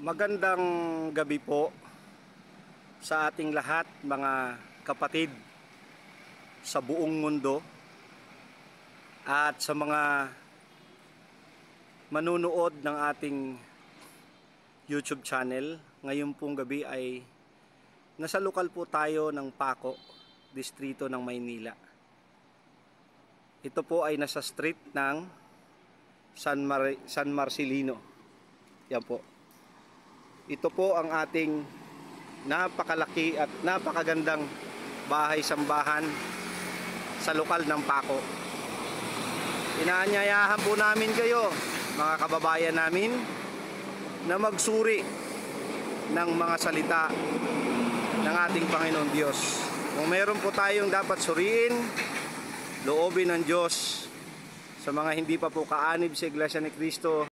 Magandang gabi po sa ating lahat, mga kapatid sa buong mundo at sa mga manunood ng ating YouTube channel. Ngayon pong gabi ay nasa lokal po tayo ng Paco, distrito ng Maynila. Ito po ay nasa street ng San Marcelino. Yan po. Ito po ang ating napakalaki at napakagandang bahay-sambahan sa lokal ng Paco. Inaanyayahan po namin kayo, mga kababayan namin, na magsuri ng mga salita ng ating Panginoon Diyos. Kung meron po tayong dapat suriin, loobin ng Diyos sa mga hindi pa po kaanib sa Iglesia ni Cristo,